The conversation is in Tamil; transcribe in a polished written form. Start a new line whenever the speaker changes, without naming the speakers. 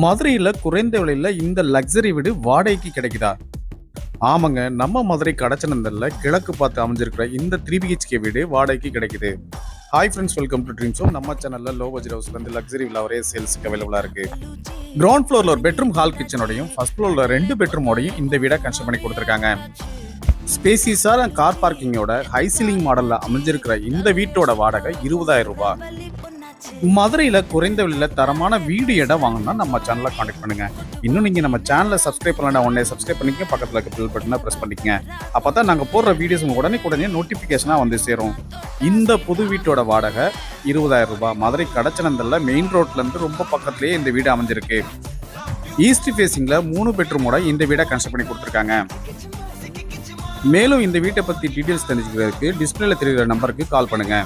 மதுரையில குறைந்த விலையில இந்த லக்ஸரி வீடு வாடகைக்கு கிடைக்குதா? ஆமாங்க. நம்ம மதுரை கடச்சனந்தல்ல கிழக்கு பார்த்து அமைஞ்சிருக்கிற இந்த 3 BHK வீடு வாடகைக்கு கிடைக்குது. Hi friends, welcome to dream show. நம்ம சேனல்ல லோ பட்ஜெட் ஹவுஸ்ல இருந்து லக்ஸரி வில்லா வரைய சேல்ஸ்க்கு அவைலபிளா இருக்கு. கிரவுண்ட் ஃப்ளோர்ல ஒரு பெட்ரூம் ஹால் கிச்சனோடையும் ஃபர்ஸ்ட் ஃப்ளோர்ல 2 பெட்ரூமோடையும் இந்த வீடை கன்ஸ்ட்ரக்ட் பண்ணி கொடுத்துருக்காங்க. ஸ்பேசியஸான கார் பார்க்கிங்கோட ஹை சீலிங் மாடல்ல அமைஞ்சிருக்கிற இந்த வீட்டோட வாடகை 20,000 ரூபாய். மதுரையில குறைந்த விலையில தரமான வீடு இடம் வாங்கணும்னா நம்ம சேனலை காண்டாக்ட் பண்ணுங்க. இன்னும் நீங்க நம்ம சேனலை சப்ஸ்கிரைப் பண்ணலாம், உடனே சப்ஸ்கிரைப் பண்ணிக்க, பக்கத்துல இருக்க பெல் பட்டனை பிரஸ் பண்ணிக்கங்க. அப்பதான் நாங்க போடுற வீடியோஸ் உடனே நோட்டிபிகேஷனா வந்து சேரும். இந்த புது வீட்டோட வாடகை 20,000 ரூபாய். மதுரை கடச்சனந்தல்ல மெயின் ரோட்ல இருந்து ரொம்ப பக்கத்திலேயே இந்த வீடு அமைஞ்சிருக்கு. ஈஸ்ட் ஃபேசிங்ல 3 பெட்ரூமோட இந்த வீடை கன்ஸ்ட்ரக்ட் பண்ணி கொடுத்துருக்காங்க. மேலும் இந்த வீட்டை பத்தி டீடைல்ஸ் தெரிஞ்சுக்கிறதுக்கு டிஸ்பிளேல தெரிகிற நம்பருக்கு கால் பண்ணுங்க.